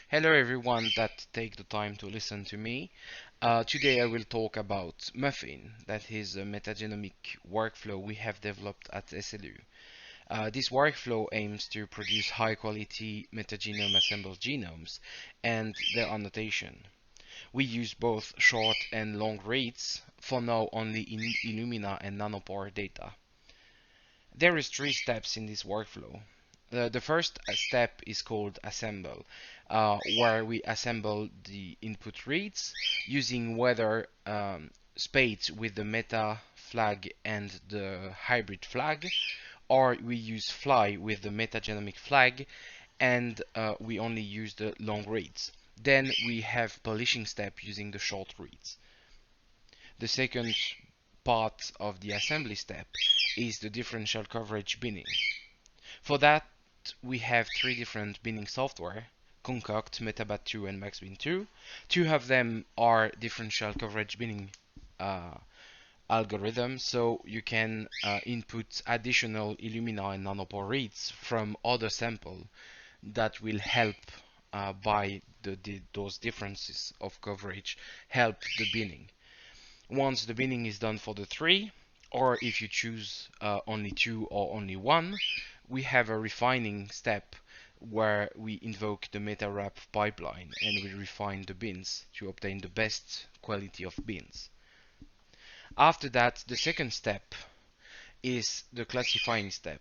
Hello everyone that take the time to listen to me. Today I will talk about MUFFIN, that is a metagenomic workflow we have developed at SLU. This workflow aims to produce high quality metagenome assembled genomes and their annotation. We use both short and long reads, for now only in Illumina and nanopore data. There is 3 steps in this workflow. The first step is called assemble, where we assemble the input reads using whether spades with the meta flag and the hybrid flag, or we use fly with the metagenomic flag and we only use the long reads. Then we have polishing step using the short reads. The second part of the assembly step is the differential coverage binning. For that, we have 3 different binning software: Concoct, MetaBat2, and MaxBin2. 2 of them are differential coverage binning algorithms, so you can input additional Illumina and nanopore reads from other samples that will help by those differences of coverage help the binning. Once the binning is done for the 3, or if you choose only 2 or only 1, we have a refining step where we invoke the MetaWrap pipeline and we refine the bins to obtain the best quality of bins. After that, the second step is the classifying step.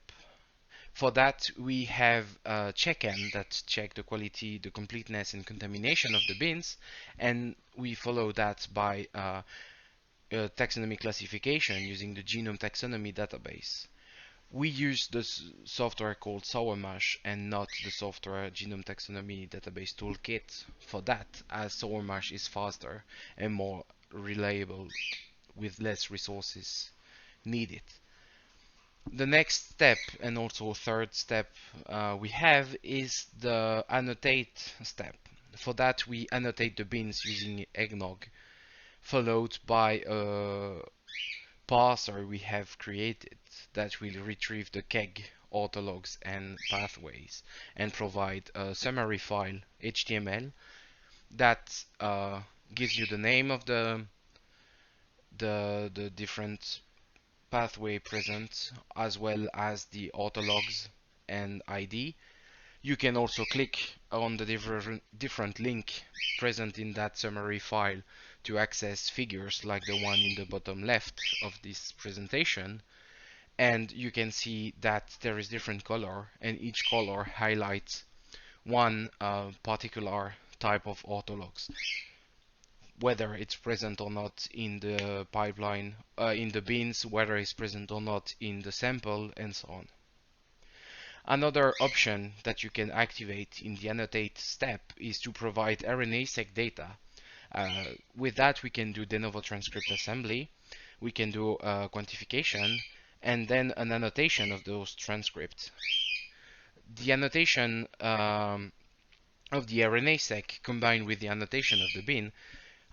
For that, we have a checkend that check the quality, the completeness, and contamination of the bins, and we follow that by taxonomy classification using the genome taxonomy database. We use the software called SourMash and not the software Genome Taxonomy Database Toolkit for that, as SourMash is faster and more reliable with less resources needed. The next step, and also third step we have, is the annotate step. For that, we annotate the bins using Eggnog, followed by a parser we have created that will retrieve the KEGG orthologs and pathways and provide a summary file HTML that gives you the name of the different pathway present, as well as the orthologs and ID. You can also click on the different link present in that summary file to access figures like the one in the bottom left of this presentation, and you can see that there is different color, and each color highlights one particular type of orthologs, whether it's present or not in the pipeline, in the bins, whether it's present or not in the sample, and so on. Another option that you can activate in the annotate step is to provide RNA-seq data. With that, we can do de novo transcript assembly, we can do quantification, and then an annotation of those transcripts. The annotation of the RNA-seq combined with the annotation of the bin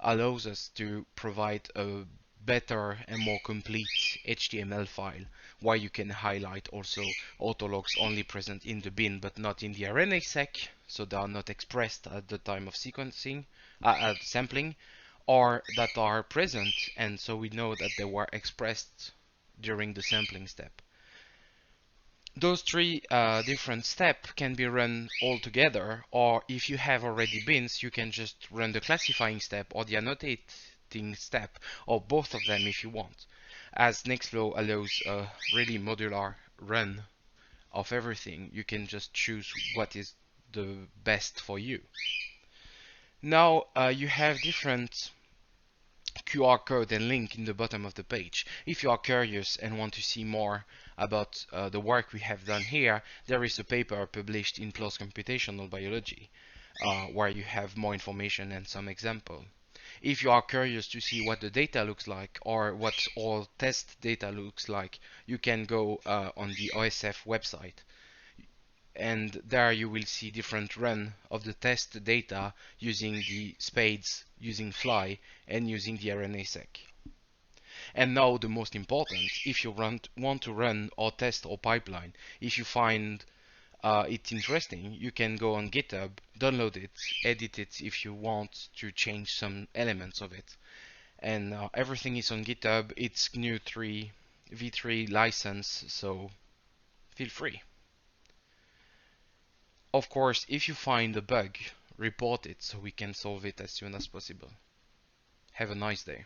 allows us to provide a better and more complete HTML file, where you can highlight also orthologs only present in the bin but not in the RNA-seq, so they are not expressed at the time of sequencing, sampling, or that are present, and so we know that they were expressed during the sampling step. Those 3 different steps can be run all together, or if you have already bins, you can just run the classifying step or the annotating step, or both of them if you want, as Nextflow allows a really modular run of everything. You can just choose what is the best for you. Now you have different QR code and link in the bottom of the page. If you are curious and want to see more about the work we have done here, there is a paper published in PLOS Computational Biology where you have more information and some example. If you are curious to see what the data looks like or what all test data looks like, you can go on the OSF website, and there you will see different run of the test data using the spades, using fly, and using the RNA-seq. And now the most important, if you want to run or test or pipeline, if you find it's interesting, you can go on GitHub, download it, edit it if you want to change some elements of it. And everything is on GitHub. It's GNU 3 v3 license, so feel free. Of course, if you find a bug, report it so we can solve it as soon as possible. Have a nice day.